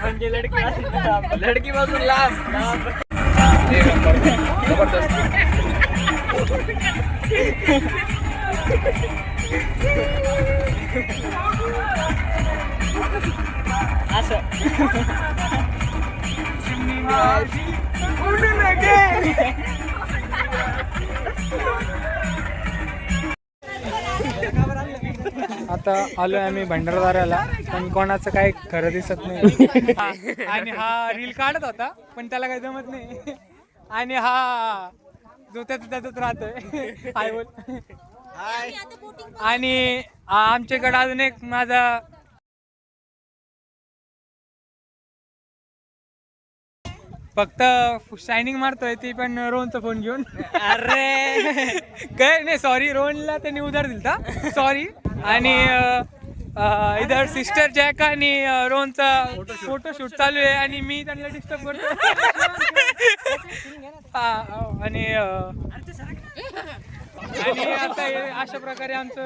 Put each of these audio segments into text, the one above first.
म्हणजे लडकी पासून लांब जबरदस्त. असं आता आलोय आम्ही भंडारदऱ्याला, पण कोणाचं काही खरं दिसत नाही. आणि हा रील काढत होता पण त्याला काही जमत नाही. आणि हा जो त्याच राहतोय हाय बोल. आणि आमच्याकडे अजून एक माझा फक्त शायनिंग मारतोय, ती पण रोहनचा फोन घेऊन. अरे काय नाही, सॉरी, रोहनला त्यांनी उधार दिलता, सॉरी. आणि इधर सिस्टर जॅक आणि रोहनचा फोटोशूट चालू आहे आणि मी त्यांना डिस्टर्ब करतो. आणि आता अशा प्रकारे आमचं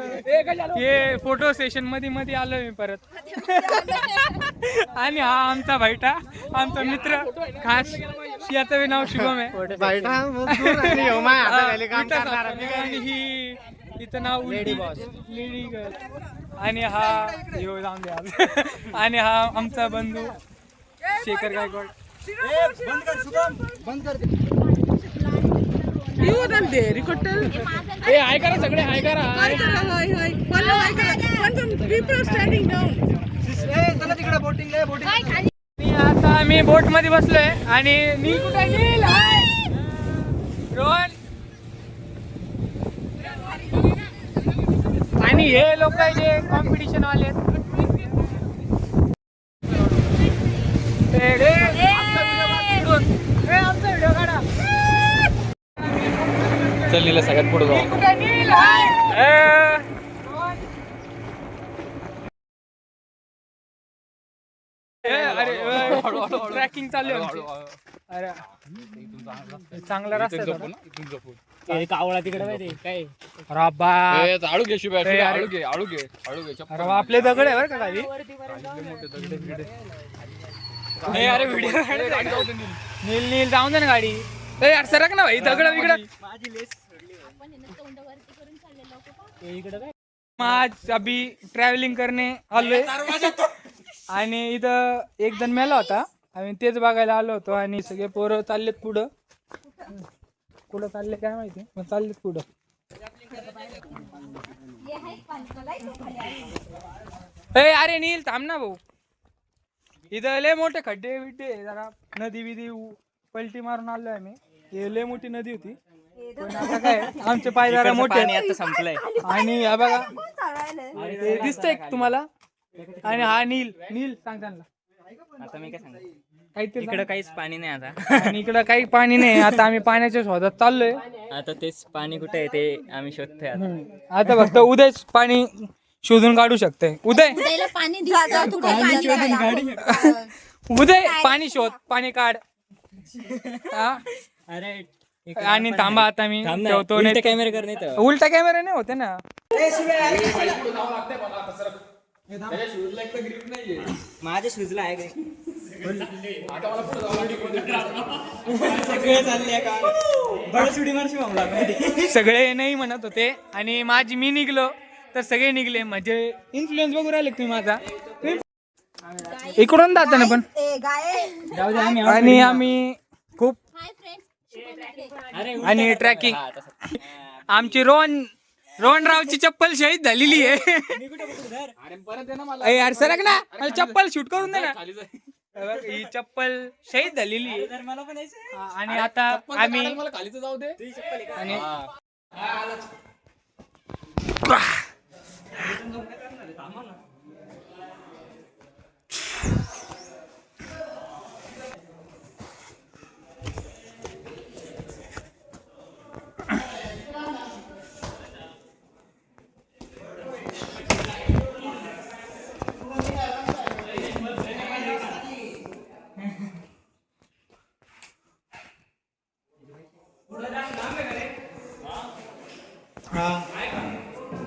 हे फोटो सेशन मध्ये आलोय मी परत. आणि हा आमचा भाईटा, आमचा मित्र खास, याचं नाव शुभम आहे. आणि ही इथं नाव लेडी बॉस, लेडी गर्ल. आणि हा यो जाऊन द्या. आणि हा आमचा बंधू शेखर गायकवाड. हाय करा सगळे, हाय करा. आता आम्ही बोट मध्ये बसलोय आणि मी कुठे गेल रोहन. आणि हे लोक जे कॉम्पिटिशन वाले आमचा व्हिडिओ काढा. चल सगळ्यात पुढे जाऊ. ट्रॅकिंग चालू आहे. अरे चांगला रस्ता कावळा तिकडे माहिती काय आळू घे शिवाय, आळू घे, आळू घे, आळू घे. अरे आपले दगड आहे बरं का खाली. अरे व्हिडिओ नील नील जाऊन दे ना गाडी. यार सरक ना भाई, दगड बिगड. आज अभी ट्रॅव्हलिंग करणे आलोय आणि इथं एक जण मेला होता, आम्ही तेच बघायला आलो होतो. आणि सगळे पोरं चाललेत पुढं, कुठं चालले काय माहिती, पण चाललेत पुढं. अरे नील थांब ना भाऊ, इथं लय मोठे खड्डे बिड्डे, जरा नदी बिदी पलटी मारून आलोय आम्ही. हे लय मोठी नदी होती, पण आता काय आमचे पाय जरा मोठे आता संपलंय. आणि हा बघा ते दिसतंय तुम्हाला. आणि हा नील, नील सांग त्यांना. आता मी काय सांगू, काहीतरी इकडं काहीच पाणी नाही आता. आणि इकडं काही पाणी नाही. आता आम्ही पाण्याच्या शोधात चाललोय. आता तेच पाणी कुठे आहे ते आम्ही शोधतोय आता. आता फक्त उदयच पाणी शोधून काढू शकतंय. उदय उदय पाणी शोध, पाणी काढ. अरे आणि थांबा आता मी ठेवतो. कॅमेरा कर नाही तर उलटा कॅमेरा नाही होते ना. माझ्या शूजला आहे काय सगळे नाही म्हणत होते आणि माझी मी निघलो तर सगळे निघले. म्हणजे इन्फ्लुएन्स बघू राहिले तुम्ही माझा. इकडून जाता ना पण. आणि आम्ही खूप आणि ट्रॅकिंग. आमची रोहनरावची चप्पल शहीद झालेली आहे. यार सरक ना, मला चप्पल शूट करून दे ना. ही चप्पल शहीद झालेली आहे. आणि आता आम्ही आणि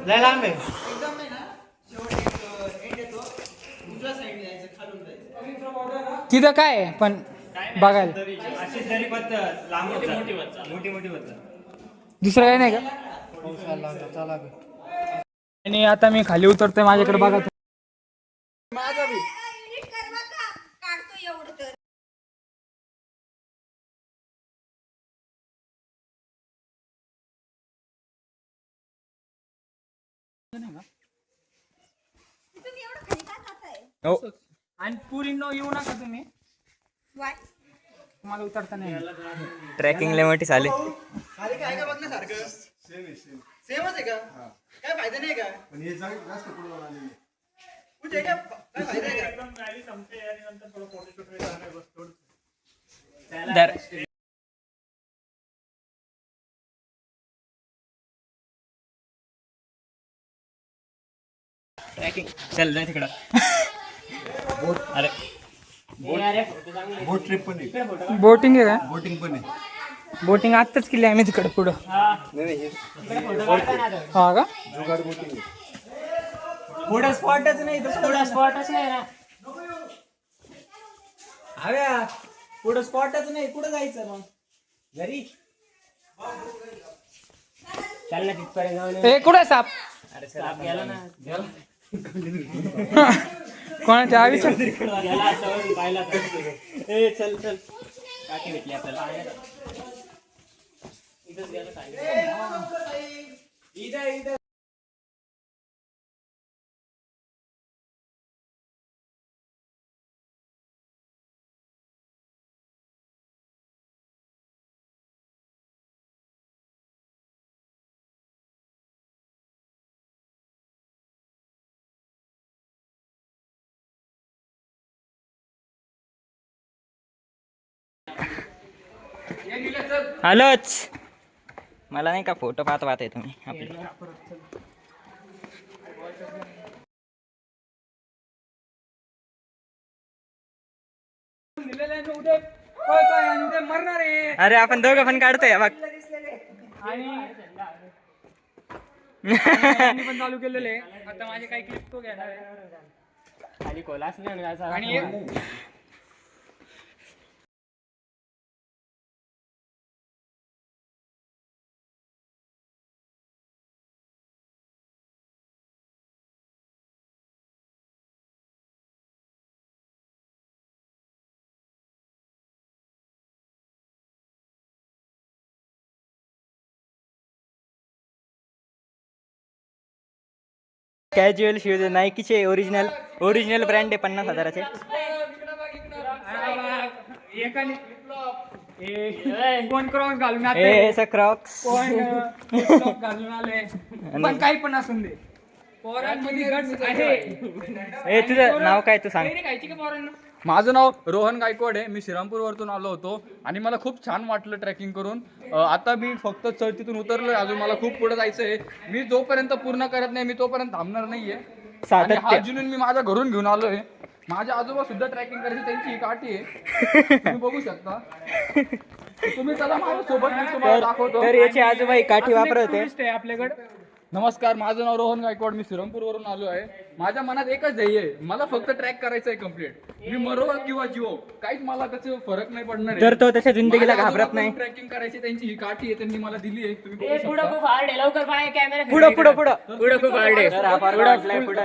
लय लांब आहे. तिथं काय आहे पण बघायला दुसरं काय नाही का? आणि आता मी खाली उतरतोय, माझ्याकडे बघा. हो आणि पुरींनो येऊ नका तुम्ही, तुम्हाला उतरता नाही येणार. ट्रॅकिंग लय मोठी झाली. ट्रॅकिंग चल जाय तिकडं. अरे बोट ट्रिप पण आहे, बोटिंग आहे का? बोटिंग पण आहे. बोटिंग आत्ताच केली आम्ही तिकडे पुढं. नाही हा का? जुगाड बोटिंग आहे. पुढं स्पॉटच नाही, पुढं स्पॉटच नाही ना. हव्या पुढं स्पॉटच नाही, पुढं जायचं मग घरी. चल ना तिथपर्यंत जाऊन. ए कुठे साप? अरे साप गेला ना. कोणाच्या आवीच्या? गेला सवरून पाहिला. ए चल चल काठी भेटली आपल्याला. इथंच गेला सांगितलं. इथं हॅलोच. मला नाही का फोटो पाहत आहे तुम्ही आपले. मरणार आहे. अरे आपण दोघं पण काढतोय बघ. आणि पण चालू केलेले. आता माझे काही क्लिप तो घेणार आहे. खाली कोलास नाही आणि कॅज्युअल शूज नाईकीचे ओरिजिनल ब्रँड आहे 50,000चे. कोण क्रॉक्स घालून आले, हे क्रॉक्स. कोण फ्लिप-फ्लॉप घालून आले, पण काही पण असून दे पोरांमध्ये गट्स आहे. ए तुझं नाव काय तू सांग. खायची का पोरांना? माझं नाव रोहन गायकवाड आहे. मी श्रीरामपूरवरतून आलो होतो आणि मला खूप छान वाटलं ट्रॅकिंग करून. आता मी फक्त चढतीतून उतरलोय, अजून मला खूप पुढे जायचं आहे. मी जोपर्यंत पूर्ण करत नाही मी तोपर्यंत थांबणार नाहीये. आणि हा जुनून मी माझ्या घरून घेऊन आलोय. माझ्या आजोबा सुद्धा ट्रॅकिंग करायची, त्यांची ही काठी आहे, तुम्ही बघू शकता. तुम्ही चला माझ्यासोबत, मी तुम्हाला दाखवतो. तर याची आजोबा ही काठी वापरते. टुरिस्ट आहे आपल्याकडे. नमस्कार, माझं नाव रोहन गायकवाड. मी श्रीरामपूरवरून आलो आहे. माझ्या मनात एकच ध्येय आहे, मला फक्त ट्रॅक करायचं आहे कम्प्लीट. मी मरो किंवा जिवो, काहीच मला त्याचे फरक नाही पडणार आहे. तर तो त्याच्या जिंदगीला घाबरत नाही. ट्रॅकिंग करायची, त्यांची ही काठी आहे, त्यांनी मला दिली आहे, तुम्ही बघू पुढं शकता. खूप हार्ड आहे, लवकर पाय कॅमेरा पुढं खूप हार्ड आहे.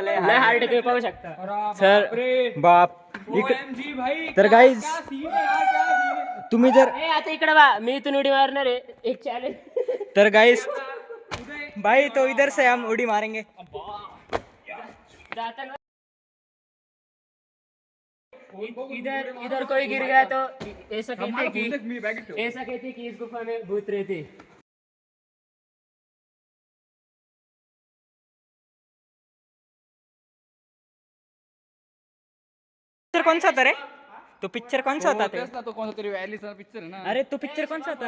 लय हार्ड आहे, पाहू शकता सर. बाप. OMG भाई, तर गाईज क्या scene है यार, क्या scene है. तुम्ही जर आता इकडे बा, मी इथून उडी मारणार आहे एक चॅलेंज. तर गाईज भाई तो इधर से हम उड़ी मारेंगे. जाताना इधर कोई गिर गया तो ऐसा मी बॅगेत ठेवतो. कहते कि इस गुफा में भूत रहते. पिक्चर कोणसा होता रे? तो पिक्चर कोणसा होता ते? तेच ना, तो कोणता तरी व्हॅलीचा पिक्चर आहे ना. अरे तो पिक्चर कोणसा होता?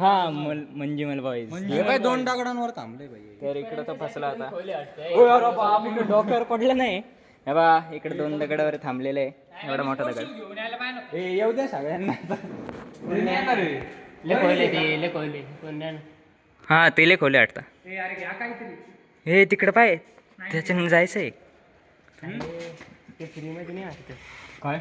हा म्हणजे मला बॉईज. काय 2 दगडांवर थांबले भाई. तर इकडं तो फसला होता. ओय अरे बाप, इकडे डोक्यावर पडलं नाही. हे बा इकडे 2 दगडावर थांबलेले आहे. एवढा मोठा दगड. ए येऊ द्या सगळ्यांना. ले कोयले कोण नाही. हा ते खोले वाटतं. ए, अरे घ्या काहीतरी. हे तिकडं पाय त्याच्यानं जायचंय. ते फ्री मध्ये नाही वाटत. काय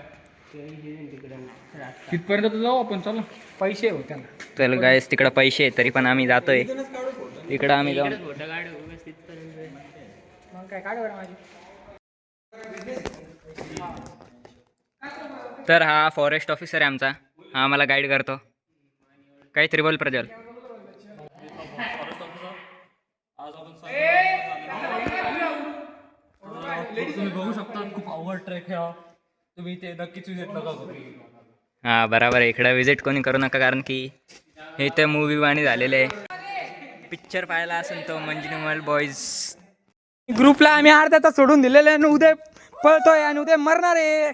तिथपर्यंत तर जाऊ आपण, चला. पैसे होते ना. चल गायस तिकडं पैसे आहेत, तरी पण आम्ही जातोय तिकडं. आम्ही जाऊन मग काय काढ बरं माझी. तर हा फॉरेस्ट ऑफिसर आहे आमचा, हा आम्हाला गाईड करतो. काहीतरी बोल प्रज्वल. तुम्ही बघू शकता खूप आवड ट्रेक आहे, तुम्ही ते नक्कीच विजिट नका करू. हा बराबर आहे, इकडं विजिट कोणी करू नका, कारण की हे तर मूवी वाणी झालेले आहे. पिक्चर पाहायला असेल तो मंजनूमल बॉईज. ग्रुपला आम्ही अर्धा तास सोडून दिलेले आणि उद्या पळतोय आणि उद्या मरणार आहे.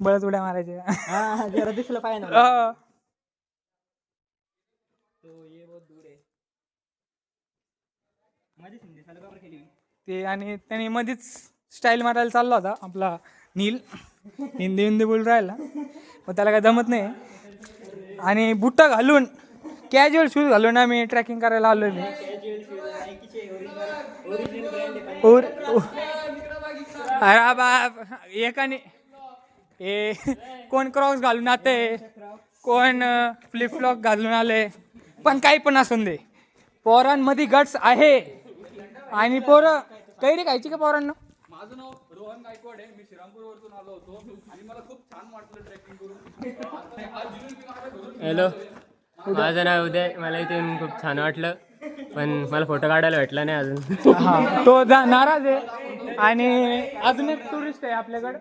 बळच उड्या मारायचे. जरा दिसलं पाहिजे ना. हा. ते आणि त्यांनी मध्येच स्टाईल मारायला चालला होता आपला नील. हिंदी बोल राहिला, मग त्याला काय जमत नाही. आणि बुट्टा घालून कॅज्युअल शूज घालून आम्ही ट्रॅकिंग करायला आलोय. मी अरे बाप, एकाने कोण क्रॉक्स घालून आते, कोण फ्लिप फ्लॉप घालून आले. पण काही पण असून दे, पोरांमध्ये गट्स आहे. आणि पोरं कैरी खायची का पोरांना? माझं नाव रोहन गायकवाड आहे, मी श्रीरामपूरवरून आलो होतो आणि मला खूप छान वाटलं ट्रेकिंग करून. हॅलो, माझं नाव उदय. मला इथून खूप छान वाटलं, पण मला फोटो काढायला भेटला नाही अजून. हा, तो नाराज आहे. आणि अजून एक टुरिस्ट आहे आपल्याकडे.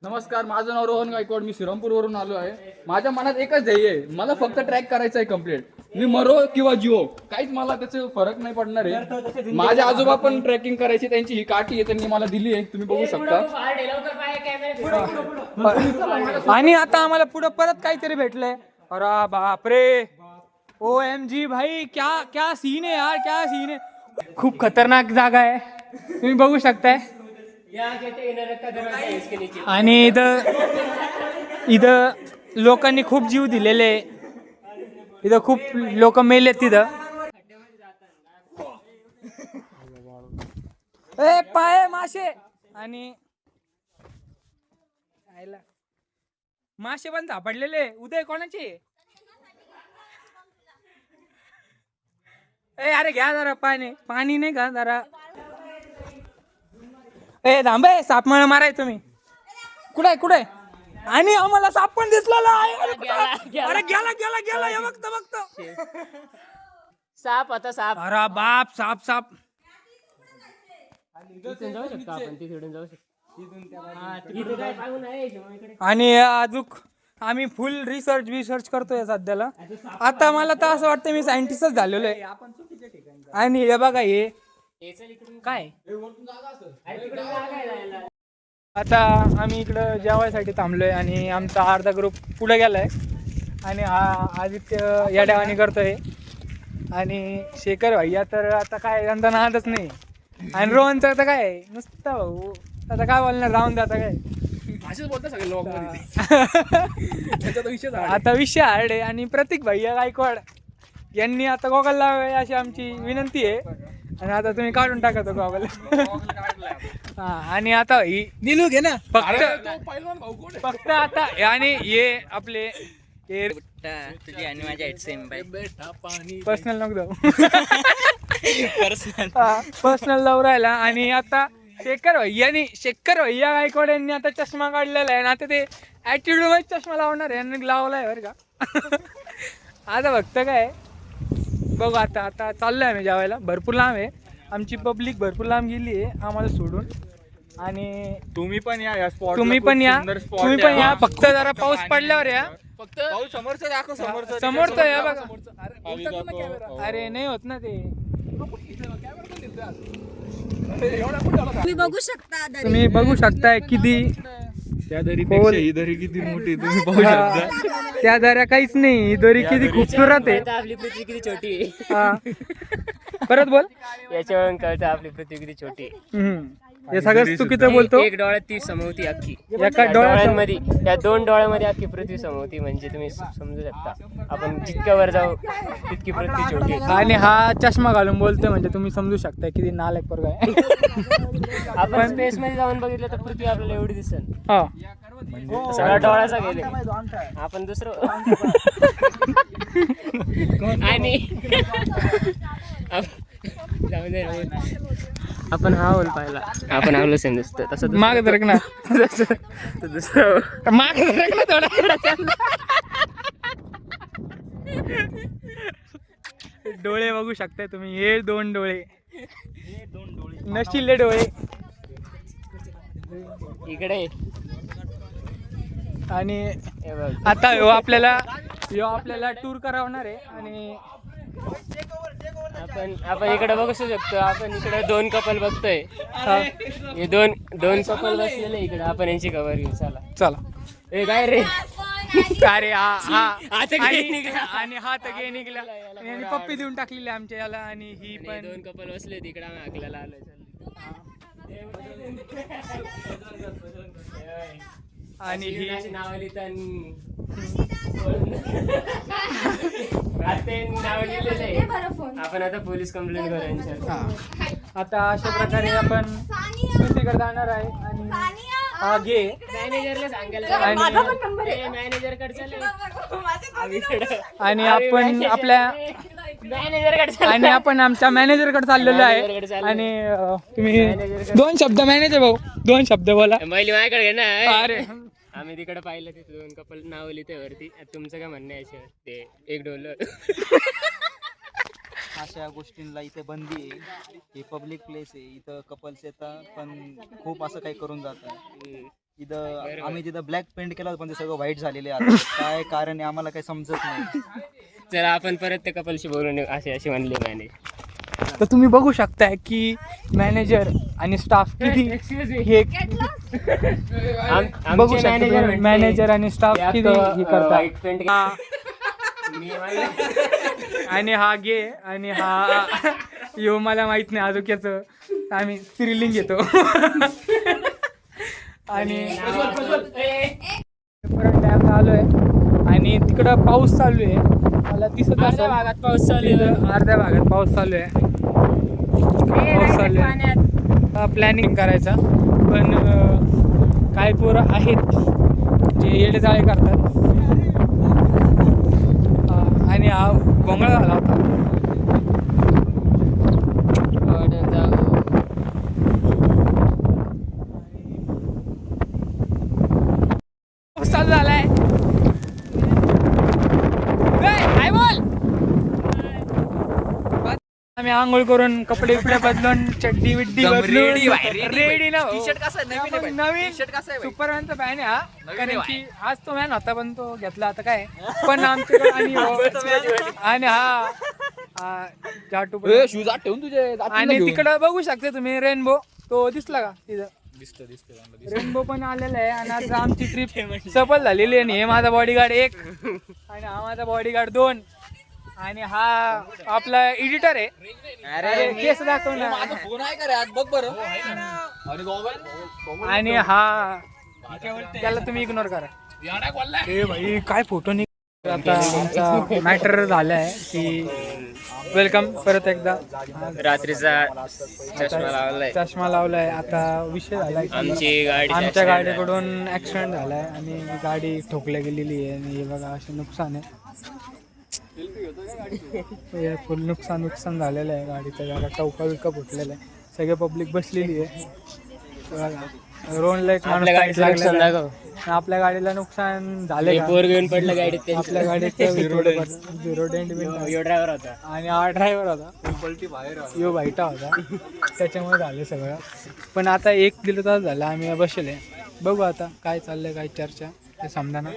नमस्कार, माझं नाव रोहन गायकवाड, मी श्रीरामपूरवरून आलो आहे. माझ्या मनात एकच ध्येय आहे, मला फक्त ट्रॅक करायचं आहे कम्प्लीट. मी मरो किंवा जिओ, काहीच मला त्याचे फरक नाही पडणार आहे. माझे आजोबा पण ट्रेकिंग करायची, त्यांची ही काठी आहे, त्यांनी मला दिली आहे, तुम्ही बघू शकता. आणि आता आम्हाला पुढे परत काहीतरी भेटलंय. अरे बापरे, OMG भाई, क्या सीन आहे यार, क्या सीन आहे. खूप खतरनाक जागा आहे, तुम्ही बघू शकताय. आणि इथं लोकांनी खूप जीव दिलेले, इथं खूप लोक मेले तिथं. पाय मासे आणि मासे पण सापडलेले. उदय कोणाचे? अरे घ्या जरा पाणी नाही का जरा. थांबे, साप मळ माराय तुम्ही. कुठे? आणि आम्हाला साप पण दिसलेला आहे. अरे गेला हे बघतो. साप आता साप. अरे बाप, साप. तिथून जाऊ शकतो आपण, तिथून जाऊ शकतो. काय पाहून आहे. आणि अजून आम्ही फुल रिसर्च करतोय सध्याला. आता मला तर असं वाटतं मी सायंटिस्टच झालेलो आहे. आणि हे बघा, हे काय, आता आम्ही इकडं जेवायसाठी थांबलोय आणि आमचा अर्धा ग्रुप पुढे गेलाय. आणि हा आदित्य या डावानी करतोय. आणि शेखर भैया तर आता काय यंदा नादच नाही. आणि रोहनचं तर काय नुसतं भाऊ, आता काय बोलणार, राहून द्या. आता काय असेच बोलता सगळे लोक. आता विषय हार्ड आहे. आणि प्रतीक भैया गायकवाड यांनी आता गॉगल लावावे अशी आमची विनंती आहे. आणि आता तुम्ही काढून टाका तो गॉगल. हा, आणि आता ही निलू घे ना फक्त आता. आणि हे आपले तुझी आणि माझी हाईट सेम पाहिजे. पर्सनल नको जाऊ. पर्सनल जाऊ राहिला. आणि आता शेखर भैया गायकवाड यांनी आता चष्मा काढलेला आहे. आणि आता ते ऍटिट्यूड मध्ये चष्मा लावणार आहे, यांनी लावलाय बरं का. आता फक्त काय बघू. आता चाललोय आम्ही जेवायला. भरपूर लांब आहे, आमची पब्लिक भरपूर लांब गेली आहे आम्हाला सोडून. आणि तुम्ही पण या स्पॉट, तुम्ही पण या. फक्त जरा पाऊस पडल्यावर या. फक्त समोरचं दाखव, समोरचं या बघा. अरे नाही होत ना ते. तुम्ही बघू शकताय किती त्या दरीपेक्षा ही दरी किती मोठी तुम्ही पाहू शकता. त्या दऱ्या काहीच नाही, ही दरी किती खूपसुरत आहे. आपली पृथ्वी किती छोटी आहे. हा. परत बोल. याच्यावरून कळतं आपली पृथ्वी किती छोटी आहे. हे सगळं चुकीचं बोलतो. एक डोळ्यात ती समवती अख्खी. एका त्या डोळ्यात डोळ्यांमध्ये त्या 2 डोळ्यामध्ये अख्खी पृथ्वी समवती, म्हणजे तुम्ही समजू शकता आपण जितक्या वर जाऊ तितकी पृथ्वी छोटी आहे. आणि हा चष्मा घालून बोलतोय म्हणजे तुम्ही समजू शकता किती नालायक पोरगा आहे. आपण स्पेस मध्ये जाऊन बघितलं तर पृथ्वी आपल्याला एवढी दिसेल. हा सगळा डोळ्याचा गेले आपण दुसरं आणि जाऊ दे रे. आपण हा होल पाहिला, आपण आवलं सेम दिसतं तसं माग धरक ना, दुसरं माग धरक ना थोडा. डोळे बघू शकताय तुम्ही, हे 2 डोळे नशिले डोळे. इकडे आणि हे बघ. आता ह्यो आपल्याला टूर करावणार आहे. आणि आपण इकडे बघू शकतो, आपण इकडे 2 कपल बघतोय. हे दोन कपल बसलेले इकडे, आपण यांची कव्हर घेऊ. चला ए काय रे, अरे हा आता गे निघाला. आणि हा तर गे निघला. आणि पप्पी देऊन टाकलेली आमच्या याला. आणि ही पण 2 कपल बसले तिकडे, आम्ही हाकल्याला आलोय. आणि ही नाव लिहितं आपण आता पोलीस कंप्लेंट करू यांच्यावर. आता अशा प्रकारे आपण दुसरीकडे जाणार आहे. आणि घे मॅनेजरला सांगायला मॅनेजर कडे आणि आपण आपल्या मॅनेजर आणि आपण आमच्या मॅनेजरकडे चाललेलो आहे. आणि तुम्ही 2 शब्द मॅनेजर भाऊ 2 शब्द बोला. महिला माझ्याकडे घे ना. अरे आम्ही तिकडे पाहिलं तिथे 2 कपल नाव लिहिते वरती. तुमचं काय म्हणणं आहे याच्यावर? ते एक डोलं अशा गोष्टींना इथे बंदी आहे. हे पब्लिक प्लेस आहे, इथं कपल्स येतात पण खूप असं काही करून जातात. इथं आम्ही तिथं ब्लॅक पेंट केला पण ते सगळं व्हाईट झालेले आहे. काय कारण आहे आम्हाला काही समजत नाही. चला आपण परत त्या कपलशी बोलून येऊ, असे म्हणले मॅनेजर. तर तुम्ही बघू शकताय की मॅनेजर आणि स्टाफ किती हे बघू शकता. मॅनेजर आणि स्टाफ किती हे करतात. आणि हा गे आणि हा यो मला माहित नाही आजोक्याचं. आम्ही थ्रिलिंग घेतो. आणि परत आता आलोय. आणि तिकडं पाऊस चालू आहे, मला दिसत अर्ध्या भागात पाऊस चालू आहे. अर्ध्या भागात पाऊस चालू आहे. पाऊस चालू आहे. प्लॅनिंग करायचा पण काही पोरं आहेत जे येडेजाळे करतात. आणि हा गोंगळा झाला होता. पाऊस चालू झालाय. आम्ही आंघोळ करून कपडे बिपडे बदलून चड्डी बिड्डी रेडी ना. नवीन सुपरमॅनचा फॅन आहे हा. कारण की आज तो मॅन होता पण तो घेतला आता काय. पण आमच्याकडे आणि हा जाटू शूज आत ठेवून तुझे आणि तिकडं बघू शकता तुम्ही रेनबो. तो दिसला का तिथं? रेनबो पण आलेला आहे. आणि आता आमची ट्रिप सफल झालेली आहे. आणि हे माझा बॉडीगार्ड 1 आणि हा माझा बॉडीगार्ड 2 आणि हा आपला एडिटर आहे. अरे केस दाखव ना. फोन आहे का रे आज बघ बरं. आणि हा त्याला तुम्ही इग्नोर करा. ए भाई काय फोटो निघ. आता आमचा मॅटर झालाय की वेलकम परत एकदा. रात्रीचा चष्मा लावलाय. आता विषय झालाय आमची गाडी आमच्या गाडीकडून ऍक्सिडेंट झालाय आणि गाडी ठोकल्या गेलेली आहे. आणि हे बघा असे नुकसान आहे. फुल नुकसान झालेलं आहे गाडीचं. जरा टवका विका फुटलेला आहे. सगळे पब्लिक बसलेली आहे. रोडला एक माणूस लागलेला आहे. आपल्या गाडीला नुकसान झाले पडलं गाडीत. आपल्या गाडीत झिरो डेंट ड्रायव्हर होता आणि हा ड्रायव्हर होता. यो बाईटा होता. त्याच्यामुळे झालं सगळं. पण आता 1-1.5 तास झाला आम्ही बसले. बघू आता काय चाललंय काय चर्चा ते समजा ना.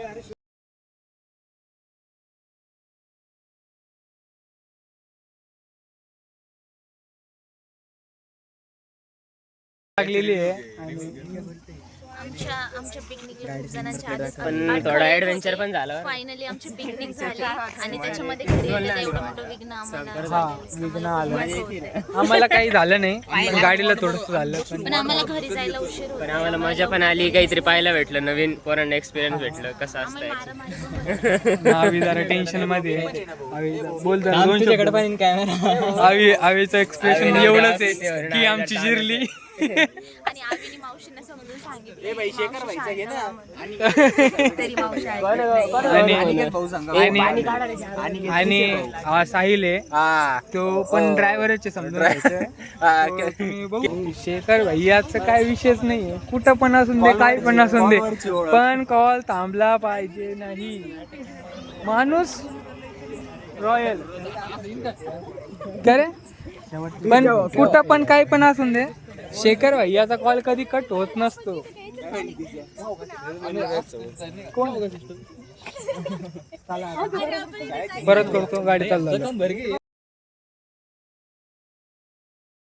लागलेली आहे. आणि आमच्या पिकनिकला खूप जणांच्या आधीच पण थोडा ऍडव्हेंचर पण झाला. फायनली आमची पिकनिक झाली आणि त्याच्यामध्ये घरी यायला एवढं मोठं विघ्न आम्हाला हा विघ्न आलं. आम्हाला काही झालं नाही पण गाडीला थोडस झालं. पण आम्हाला घरी जायला उशीर पण होता. आम्हाला मजा पण आली, काहीतरी पाहायला भेटलं, नवीन पोरांना एक्सपिरियन्स भेटलं कसं असतं. आवी जरा टेन्शन मध्ये आहे. आवी बोलतो तुझ्याकडे पण कॅमेरा. आवीचं एक्सप्रेशन एवढंच आहे की आमची जिरली. आणि आम्ही मावशींना समजून सांगितलं तरी मावशी आणि साहिल आहे तो पण ड्रायव्हरचे समजून घ्यायचं. शेखर भैयाचं काय विषयच नाहीये. कुठं पण असून दे, काय पण असून दे, पण कॉल थांबला पाहिजे नाही. माणूस रॉयल करे पण कुठं पण काय पण असून दे, शेखर भैयाचा कॉल कधी कट होत नसतो. परत करतो, गाडी चालू झाली.